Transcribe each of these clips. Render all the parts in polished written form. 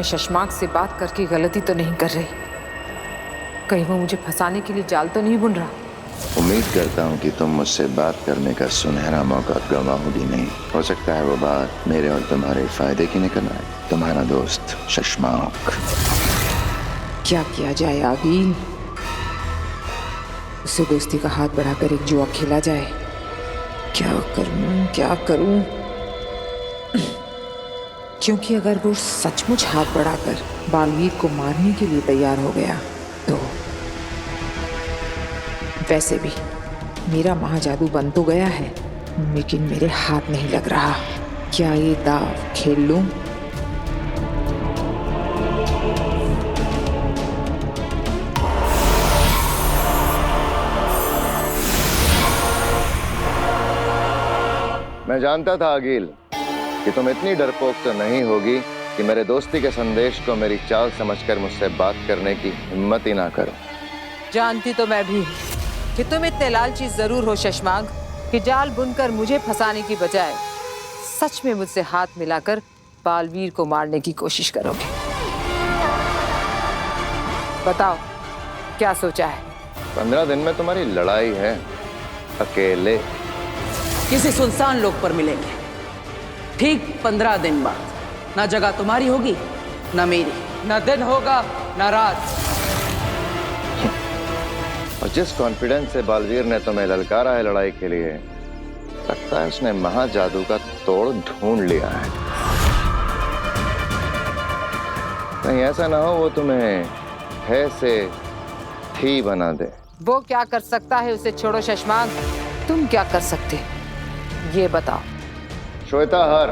मैं शशमाक से बात करके गलती तो नहीं कर रही? कहीं वो मुझे फंसाने के लिए जाल तो नहीं बुन रहा? उम्मीद करता हूँ कि तुम मुझसे बात करने का सुनहरा मौका गंवाओगी नहीं। हो सकता है वो बात मेरे और तुम्हारे फायदे की निकल आए। तुम्हारा दोस्त शशमाक। क्या किया जाए आगील? उससे दोस्ती का हाथ बढ़ाकर एक जुआ खेला जाए? क्या करूं क्या करूं? क्योंकि अगर वो सचमुच हाथ बढ़ाकर बालवीर को मारने के लिए तैयार हो गया तो वैसे भी मेरा महाजादू बन तो गया है, लेकिन मेरे हाथ नहीं लग रहा। क्या ये दाव खेल लूं? मैं जानता था अगील कि तुम इतनी डरपोक तो नहीं होगी कि मेरे दोस्ती के संदेश को मेरी चाल समझकर मुझसे बात करने की हिम्मत ही ना करो। जानती तो मैं भी कि तुम इतने लालची जरूर हो शशमाक कि जाल बुनकर मुझे फंसाने की बजाय सच में मुझसे हाथ मिलाकर बालवीर को मारने की कोशिश करोगे। बताओ क्या सोचा है? 15 दिन में तुम्हारी लड़ाई है, अकेले। किसी सुनसान लोक पर मिलेंगे, ठीक 15 दिन बाद। ना जगह तुम्हारी होगी ना मेरी, ना दिन होगा ना रात। और जिस कॉन्फिडेंस से बालवीर ने तुम्हें ललकारा है लड़ाई के लिए, लगता है उसने महाजादू का तोड़ ढूंढ लिया है। नहीं ऐसा ना हो वो तुम्हें है से थी बना दे। वो क्या कर सकता है उसे छोड़ो शशमाक, तुम क्या कर सकते ये बताओ। श्वेता हर,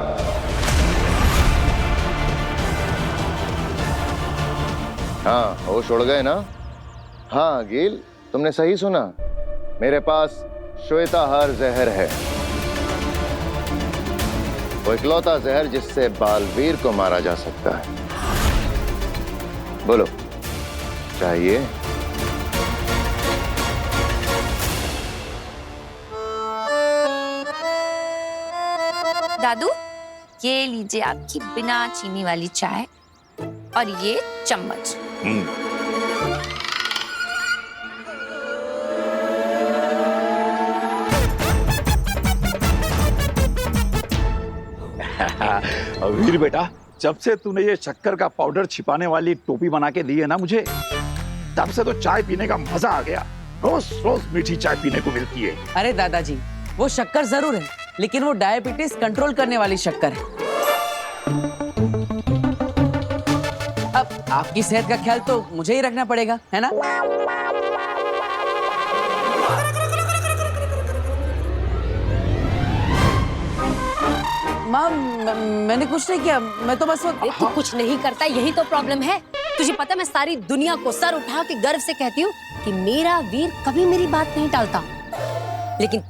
हाँ होश उड़ गए ना? हाँ गिल, तुमने सही सुना, मेरे पास श्वेता हर जहर है। वो इकलौता जहर जिससे बालवीर को मारा जा सकता है। बोलो चाहिए? दादू, ये लीजिए आपकी बिना चीनी वाली चाय और ये चम्मच। वीर बेटा, जब से तूने ये शक्कर का पाउडर छिपाने वाली टोपी बना के दी है ना मुझे, तब से तो चाय पीने का मजा आ गया। रोज रोज मीठी चाय पीने को मिलती है। अरे दादाजी, वो शक्कर जरूर है, लेकिन वो डायबिटीज कंट्रोल करने वाली शक्कर है। अब आपकी सेहत का ख्याल तो मुझे ही रखना पड़ेगा, है ना? माँ, मैंने कुछ नहीं किया, मैं तो बस तू कुछ नहीं करता, यही तो प्रॉब्लम है। तुझे पता, मैं सारी दुनिया को सर उठा के गर्व से कहती हूँ कि मेरा वीर कभी मेरी बात नहीं टालता, लेकिन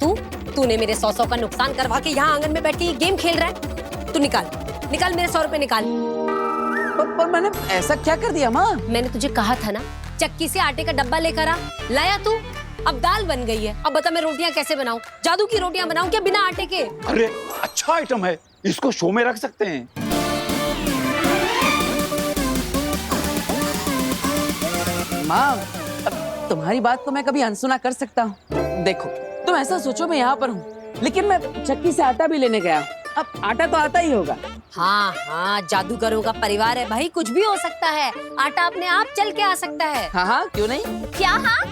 तूने मेरे 100 का नुकसान करवा के यहाँ आंगन में बैठ के ये गेम खेल रहा है। तू निकाल मेरे 100 रुपए निकाल। पर मैंने ऐसा क्या कर दिया माँ? मैंने तुझे कहा था ना, चक्की से आटे का डब्बा लेकर आ, लाया तू। अब दाल बन गई है, अब बता मैं रोटियां कैसे बनाऊं? जादू की रोटियां बनाऊं क्या बिना आटे के? अरे अच्छा आइटम है, इसको शो में रख सकते हैं। माँ, अब तुम्हारी बात को मैं कभी अनसुना कर सकता हूँ? देखो, तुम ऐसा सोचो मैं यहाँ पर हूँ, लेकिन मैं चक्की से आटा भी लेने गया। अब आटा तो आता ही होगा। हाँ, जादूगरों का परिवार है भाई, कुछ भी हो सकता है। आटा अपने आप चल के आ सकता है। हाँ, क्यों नहीं? क्या? हाँ,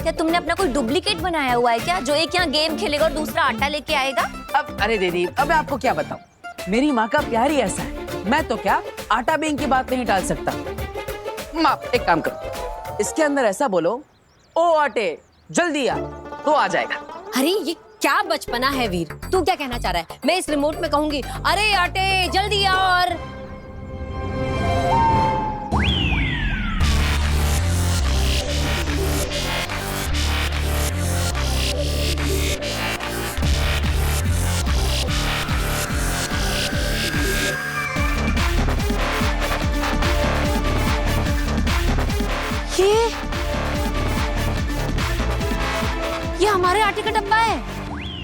क्या तुमने अपना कोई डुप्लीकेट बनाया हुआ है क्या, जो एक यहाँ गेम खेलेगा और दूसरा आटा लेके आएगा? अब अरे दीदी, अब मैं आपको क्या बताऊं, मेरी माँ का प्यार ही ऐसा है। मैं तो क्या आटा बेंग की बात नहीं टाल सकता। माँ एक काम करो, इसके अंदर ऐसा बोलो, ओ आटे जल्दी आ, तो आ जाएगा। अरे ये क्या बचपना है वीर, तू क्या कहना चाह रहा है? मैं इस रिमोट में कहूंगी, अरे आटे जल्दी आ, और ये हमारे आटे का डब्बा है।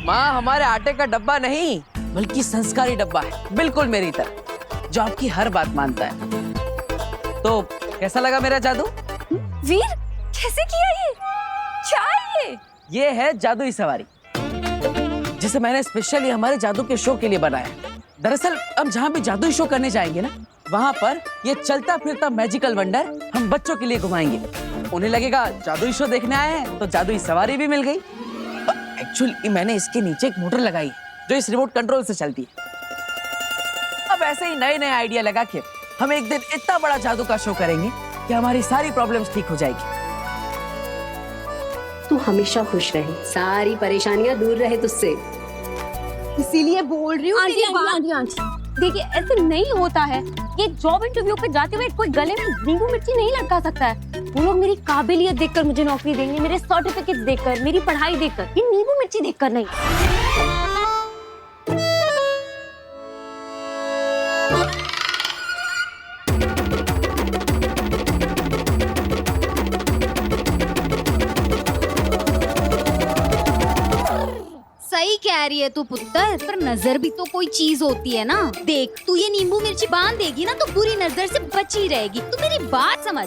माँ, हमारे आटे का डब्बा नहीं, बल्कि संस्कारी डब्बा है, बिल्कुल मेरी तरह। जो आपकी हर बात मानता है। तो कैसा लगा मेरा जादू? वीर कैसे किया ये? क्या है ये है जादुई सवारी, जिसे मैंने स्पेशली हमारे जादू के शो के लिए बनाया। दरअसल अब जहाँ भी जादुई शो करने जाएंगे ना, वहाँ पर ये चलता फिरता मैजिकल वंडर हम बच्चों के लिए घुमाएंगे। उन्हें लगेगा जादुई शो देखने आए हैं, तो जादुई सवारी भी मिल गई। एक्चुअली मैंने इसके नीचे एक मोटर लगाई जो इस रिमोट कंट्रोल से चलती है। अब ऐसे ही नए नए आइडिया लगा के हम एक दिन इतना बड़ा जादू का शो करेंगे कि हमारी सारी प्रॉब्लम्स ठीक हो जाएगी। तू हमेशा खुश रहे, सारी परेशानियां दूर रहे तुझसे। इसीलिए बोल रही हूँ। आंटी, देखिए ऐसे नहीं होता है। ये जॉब इंटरव्यू पे जाते हुए कोई गले में नींबू मिर्ची नहीं लटका सकता है। वो लोग मेरी काबिलियत देखकर मुझे नौकरी देंगे, मेरे सर्टिफिकेट्स देखकर, मेरी पढ़ाई देखकर, ये नींबू मिर्ची देखकर नहीं। सही कह रही है तू पुत्र, पर नजर भी तो कोई चीज होती है ना। देख तू ये नींबू मिर्ची बांध देगी ना तो बुरी नजर से बची रहेगी। तू मेरी बात समझ।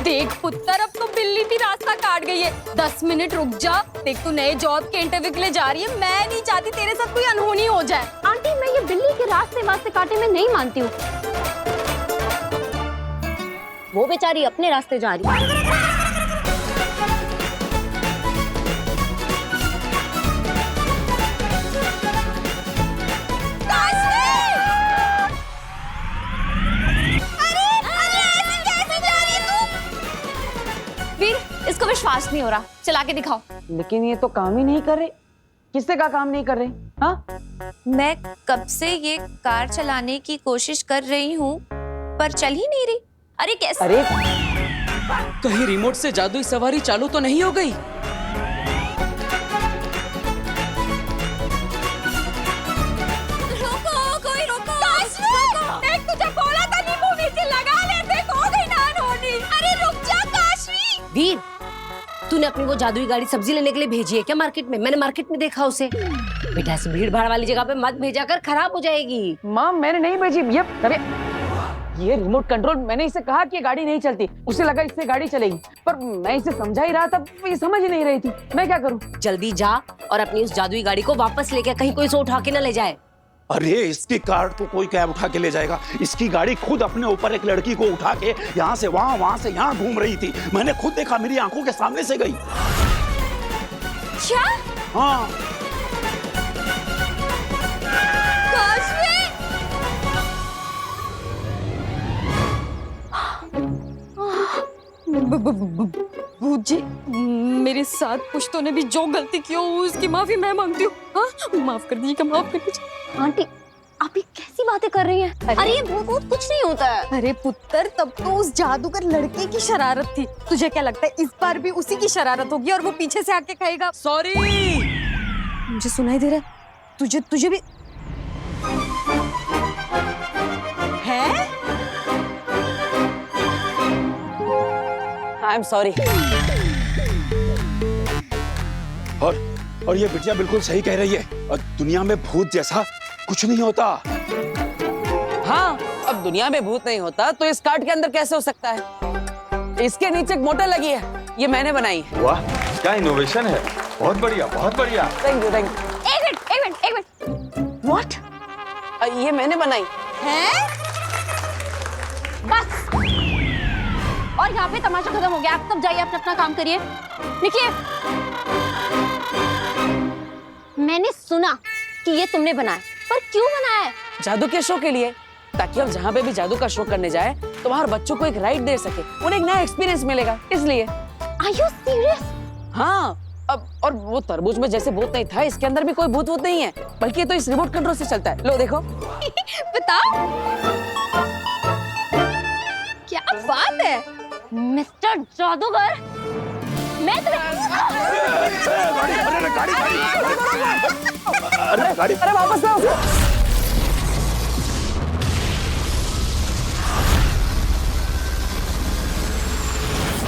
देख पुत्र, अब तो बिल्ली भी रास्ता काट गई है। 10 मिनट रुक जा। देख तू नए जॉब के इंटरव्यू के लिए जा रही है। मैं नहीं चाहती तेरे साथ कोई अनहोनी हो जाए। आंटी, मैं ये बिल्ली के रास्ते काटे में नहीं मानती हूँ। वो बेचारी अपने रास्ते जा रही है। इसको विश्वास नहीं हो रहा, चला के दिखाओ। लेकिन ये तो काम ही नहीं कर रहे। किससे का काम नहीं कर रहे? हाँ, मैं कब से ये कार चलाने की कोशिश कर रही हूँ पर चल ही नहीं रही। अरे कैसे? अरे कहीं रिमोट से जादुई सवारी चालू तो नहीं हो गई? रोको, कोई रोको। देख तुझे बोला था नींबू मिर्ची लगा लेते, हो गई ना अनहोनी। अरे रुक जा काशवी। वीर, तूने अपनी वो जादुई गाड़ी सब्जी लेने के लिए भेजी है क्या मार्केट में? मैंने मार्केट में देखा उसे। बेटा ऐसे भीड़ भाड़ वाली जगह पे मत भेजा कर, खराब हो जाएगी। माँ मैंने नहीं भेजी। ये रिमोट कंट्रोल, मैंने इसे कहा कि ये गाड़ी नहीं चलती। उसे लगा इससे गाड़ी चलेगी, पर मैं इसे समझा ही रहा था, ये समझ ही नहीं रही थी। मैं क्या करूँ? जल्दी जा और अपनी उस जादुई गाड़ी को वापस लेके, कहीं कोई इसे उठा के न ले जाए। अरे इसकी कार तो कोई कैब उठा के ले जाएगा। इसकी गाड़ी खुद अपने ऊपर एक लड़की को उठा के यहाँ से वहाँ से यहाँ घूम रही थी। मैंने खुद देखा, मेरी आंखों के सामने से गई। क्या? हाँ। जी, मेरे साथ पुश्तों ने भी जो गलती की हो उसकी माफी मैं मांगती हूँ। हाँ, माफ कर दीजिए, माफ कर दीजिए। आंटी, आप ये कैसी बातें कर रही हैं? अरे ये भूत कुछ नहीं होता है। अरे पुत्र, तब तो उस जादूगर लड़के की शरारत थी। तुझे क्या लगता है इस बार भी उसी की शरारत होगी और वो पीछे से आके कहेगा सॉरी? मुझे सुनाई दे रहा है, तुझे भी है? I am sorry. और ये बिटिया बिल्कुल सही कह रही है। और दुनिया में भूत जैसा कुछ नहीं होता। हाँ, अब दुनिया में भूत नहीं होता तो इस कार्ड के अंदर कैसे हो सकता है? इसके नीचे एक मोटर लगी है, ये मैंने बनाई है। वाह, क्या इनोवेशन है। बहुत बढ़िया, बहुत बढ़िया। Thank you, thank you. एक मिनट। व्हाट? ये मैंने बनाई हैं? बस, और यहाँ पे तमाशा खत्म हो गया। आप सब जाइए, अपना काम करिए। निकलिए। मैंने सुना कि ये तुमने बनाया, पर क्यों बनाया है? जादू के शो के लिए, ताकि हम जहाँ पे भी जादू का शो करने जाए तो वहाँ बच्चों को एक राइड दे सके, उन्हें एक नया एक्सपीरियंस मिलेगा, इसलिए। Are you serious? हाँ, अब और वो तरबूज में जैसे भूत नहीं था, इसके अंदर भी कोई भूत वूत नहीं है, बल्कि ये तो इस रिमोट कंट्रोल से चलता है। लो देखो। बताओ, क्या बात है मिस्टर जादूगर, मैं गाड़ी अरे वापस लाओ।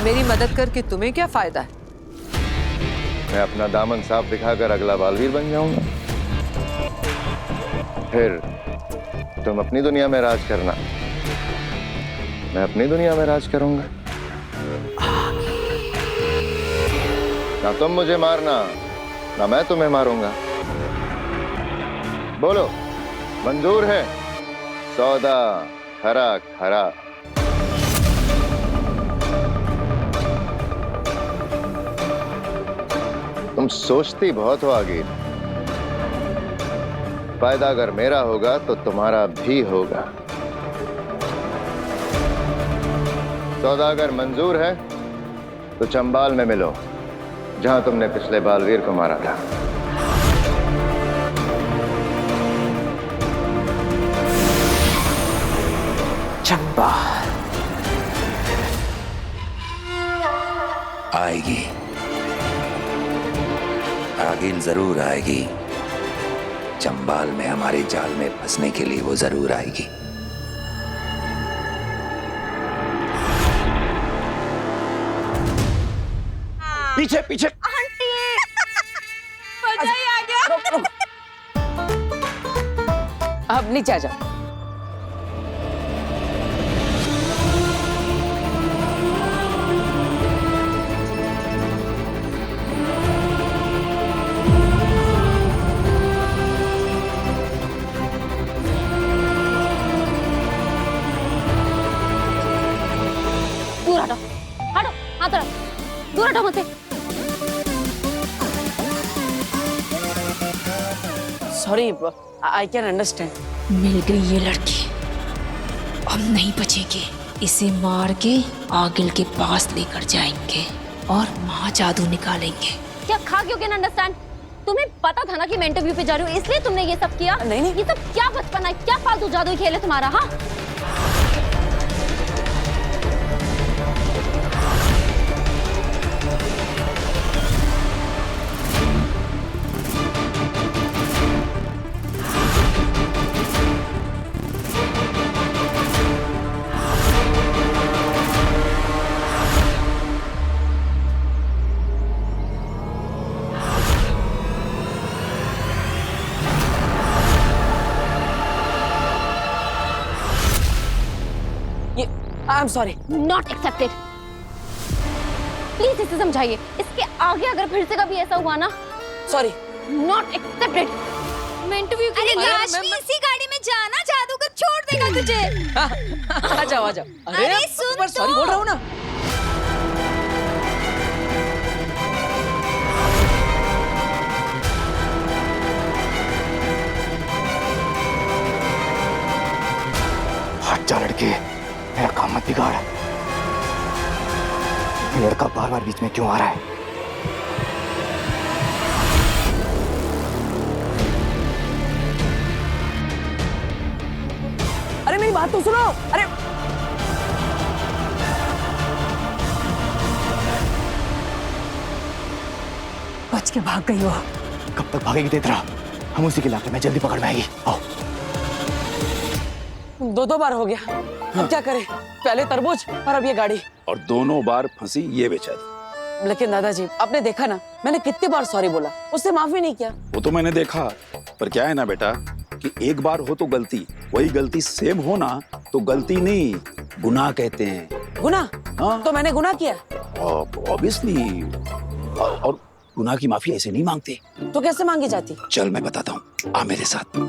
मेरी मदद करके तुम्हें क्या फायदा है? मैं अपना दामन साफ दिखाकर अगला बालवीर बन जाऊंगा। फिर तुम अपनी दुनिया में राज करना, मैं अपनी दुनिया में राज करूंगा। ना तुम मुझे मारना, ना मैं तुम्हें मारूंगा। बोलो, मंजूर है? सौदा खरा खरा। तुम सोचती बहुत हो आगे। फायदा अगर मेरा होगा तो तुम्हारा भी होगा। सौदा अगर मंजूर है तो चंबाल में मिलो, जहां तुमने पिछले बालवीर को मारा था। चंबाल आएगी, आगिल जरूर आएगी। चंबाल में हमारे जाल में फंसने के लिए वो जरूर आएगी। पीछे पीछे। मजा ही आ गया। अब नीचे आ जाओ। दूर हटो, हटो, हाथ रख, दूर हटो मुझसे। Sorry, I can understand. मिल गई ये लड़की, अब नहीं बचेगी। इसे मार के आगिल के पास लेकर जाएंगे और वहाँ जादू निकालेंगे। क्या खा क्यों कैन अंडरस्टैंड? तुम्हें पता था ना कि मैं इंटरव्यू पे जा रही हूँ, इसलिए तुमने ये सब किया? नहीं नहीं, ये सब क्या बचपन है, क्या फालतू जादू खेल है तुम्हारा? हाँ, I am sorry. Not accepted. Please इसे समझाइए, इसके आगे अगर फिर से कभी ऐसा हुआ ना, सॉरी। Not accepted. मैं इंटरव्यू के अरे लिए काशवी, इसी गाड़ी में जाना, जादूगर छोड़ देगा तुझे। आ जाओ आ जाओ। अरे सुन पर सॉरी तो। बोल रहा हूँ ना। हट जा लड़के, मेरा काम मत बिगाड़। ये लड़का बार बार बीच में क्यों आ रहा है? अरे मेरी बात तो सुनो। अरे बच के भाग गई हो। कब तक भागेगी तेतरा? हम उसी के इलाके में जल्दी पकड़ में आएगी। आओ। दो बार हो गया, अब क्या करें? पहले तरबूज और अब ये गाड़ी। और दोनों बार फंसी ये बेचारी। लेकिन दादाजी, आपने देखा ना, मैंने कितनी बार सॉरी बोला, उससे माफी नहीं किया। वो तो मैंने देखा, पर क्या है ना बेटा कि एक बार हो तो गलती, वही गलती सेम हो ना तो गलती नहीं, गुनाह कहते हैं। गुनाह? हाँ। तो मैंने गुनाह किया? ऑब्वियसली। और गुनाह की माफी ऐसे नहीं मांगते। तो कैसे मांगी जाती? चल मैं बताता हूँ, आ मेरे साथ।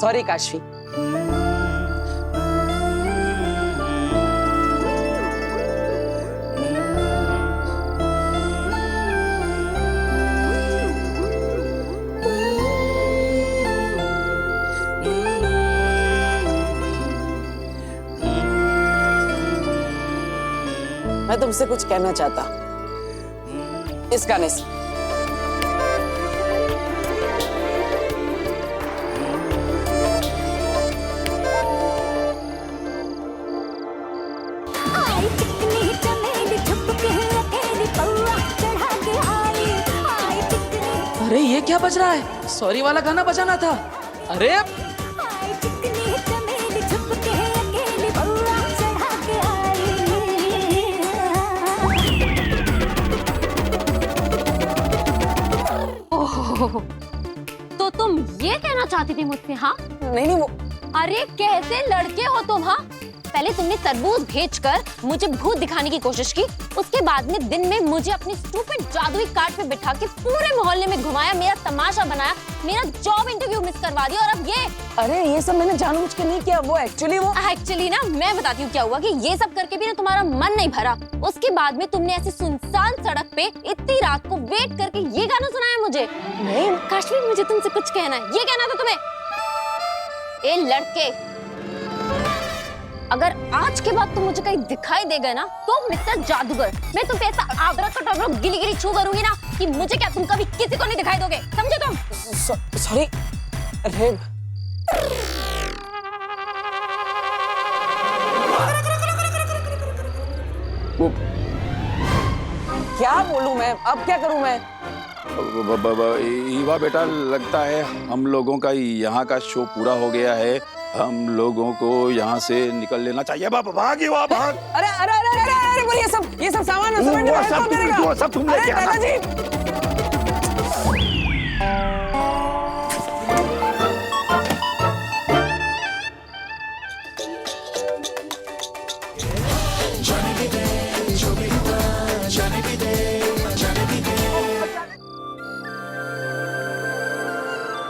सॉरी काशवी। मैं तुमसे कुछ कहना चाहता इस गाने से। अरे ये क्या बज रहा है? सॉरी वाला गाना बजाना था। अरे तो तुम ये कहना चाहती थी मुझसे? हाँ नहीं वो अरे कैसे लड़के हो तुम? हाँ पहले तुमने तरबूज भेजकर मुझे भूत दिखाने की कोशिश की, उसके बाद में दिन में मुझे अपनी स्टूपिड जादुई कार्ट पे बिठा के पूरे मोहल्ले में घुमाया, मेरा तमाशा बनाया, मेरा जॉब इंटरव्यू मिस करवा दिया, और अब ये। अरे ये सब मैंने जानबूझ के नहीं किया, वो एक्चुअली ना मैं बताती हूँ क्या हुआ कि ये सब करके भी ना तुम्हारा मन नहीं भरा। उसके बाद में तुमने ऐसी सुनसान सड़क पे इतनी रात को वेट करके ये गाना सुनाया मुझे। नहीं काशवी, मुझे तुमसे कुछ कहना है। ये कहना था तुम्हें? ए लड़के, अगर आज के बाद तुम मुझे कहीं दिखाई देगा ना तो मिस्टर जादूगर, मैं तुम पे ऐसा आबरा कटोरा गिली गिली छू करूंगी ना कि मुझे क्या तुम कभी किसी को नहीं दिखाई दोगे, समझे तुम? सॉरी। अरे क्या बोलूं मैं, अब क्या करूं मैं? ईवा बेटा, लगता है हम लोगों का यहाँ का शो पूरा हो गया है, हम लोगों को यहाँ से निकल लेना चाहिए। भाग ईवा, भाग। अरे अरे अरे अरे अरे ये सब सामान वो सब तुम लेके आना।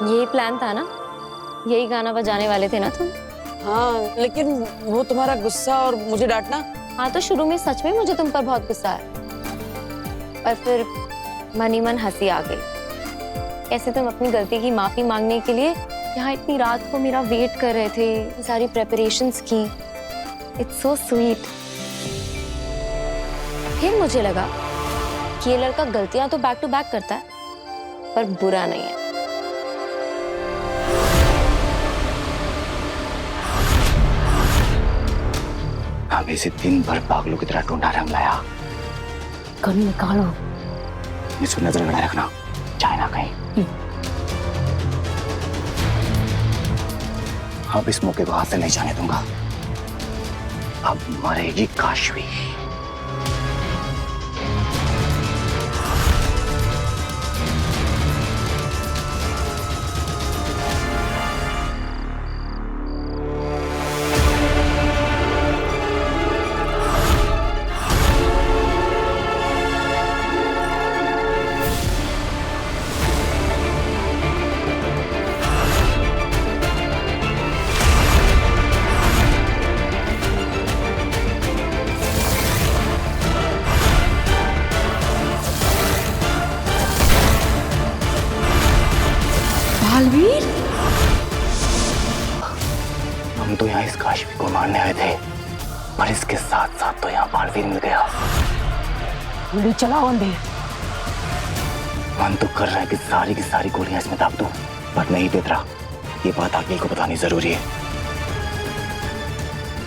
यही प्लान था ना? यही गाना बजाने वाले थे ना तुम? हाँ, लेकिन वो तुम्हारा गुस्सा और मुझे डांटना। हाँ तो शुरू में सच में मुझे तुम पर बहुत गुस्सा आया, पर फिर मन ही मन हंसी आ गई। कैसे तुम अपनी गलती की माफी मांगने के लिए यहाँ इतनी रात को मेरा वेट कर रहे थे, सारी प्रेपरेशंस की। It's so sweet. फिर मुझे लगा कि ये लड़का गलतियां तो बैक टू बैक करता है, पर बुरा नहीं है। हम इसे दिन भर पागलों की तरह ढूंढा रंग लाया। गन निकालो। इसको नजर लगाए रखना, चाहे ना कहीं। अब इस मौके को हाथ से नहीं जाने दूंगा। अब मरेगी काशवी। बालवीर, हम तो यहाँ इस काशवी को मारने आए थे, पर इसके साथ साथ तो यहाँ बालवीर मिल गया। गोली चलाओ अंधेर। मन तो कर रहा है कि सारी की सारी गोलियां इसमें दाग दूं, पर नहीं देख रहा। ये बात आगिल को बतानी जरूरी है।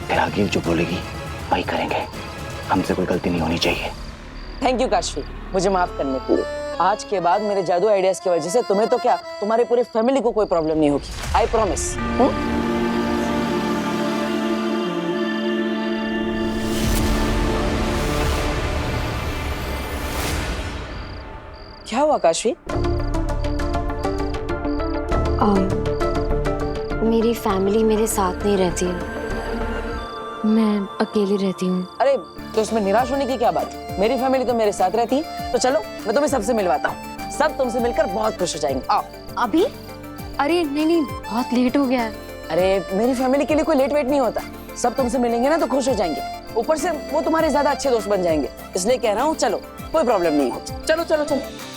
फिर आगिल जो बोलेगी वही करेंगे। हमसे कोई गलती नहीं होनी चाहिए। थैंक यू काशवी, मुझे माफ करने के लिए। आज के बाद मेरे जादू आइडियाज की वजह से तुम्हें तो क्या, तुम्हारे पूरे फैमिली को कोई प्रॉब्लम नहीं होगी। I promise. क्या हुआ काशवी? मेरी फैमिली मेरे साथ नहीं रहती है, मैं अकेली रहती हूँ। अरे तो इसमें निराश होने की क्या बात? मेरी फैमिली तो मेरे साथ रहती है। तो चलो मैं तुम्हें सबसे मिलवाता हूँ, सब तुमसे मिलकर बहुत खुश हो जाएंगे। आओ। अभी? अरे नहीं नहीं, बहुत लेट हो गया है। अरे मेरी फैमिली के लिए कोई लेट वेट नहीं होता, सब तुमसे मिलेंगे ना तो खुश हो जाएंगे, ऊपर से वो तुम्हारे ज्यादा अच्छे दोस्त बन जाएंगे, इसलिए कह रहा हूँ चलो, कोई प्रॉब्लम नहीं है, चलो चलो चलो।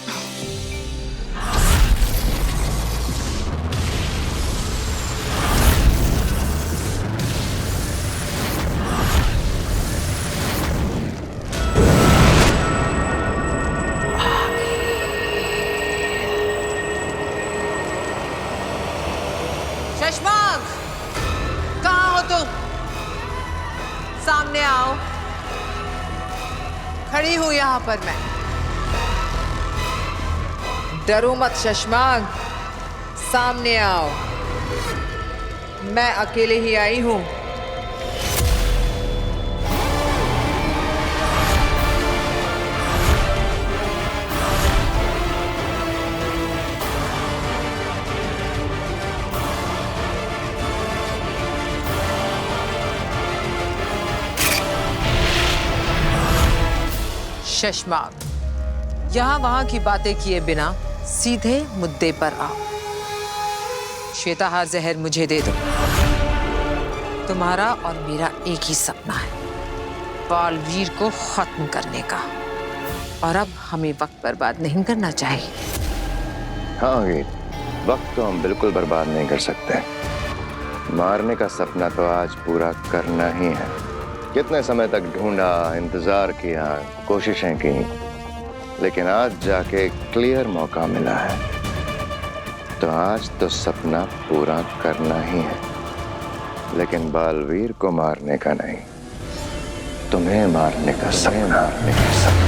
शशमांक, कहाँ हो तुम? सामने आओ। खड़ी हूं यहाँ पर मैं। डरो मत शशमांक, सामने आओ। मैं अकेले ही आई हूं। शशमांक, यहाँ वहां की बातें किए बिना सीधे मुद्दे पर आओ। श्वेताहार जहर मुझे दे दो। तुम्हारा और मेरा एक ही सपना है, बालवीर को खत्म करने का, और अब हमें वक्त बर्बाद नहीं करना चाहिए। हाँ गीत, वक्त तो हम बिल्कुल बर्बाद नहीं कर सकते। मारने का सपना तो आज पूरा करना ही है। कितने समय तक ढूंढा, इंतजार किया, कोशिशें की, लेकिन आज जाके क्लियर मौका मिला है, तो आज तो सपना पूरा करना ही है, लेकिन बालवीर को मारने का नहीं, तुम्हें मारने का सपना।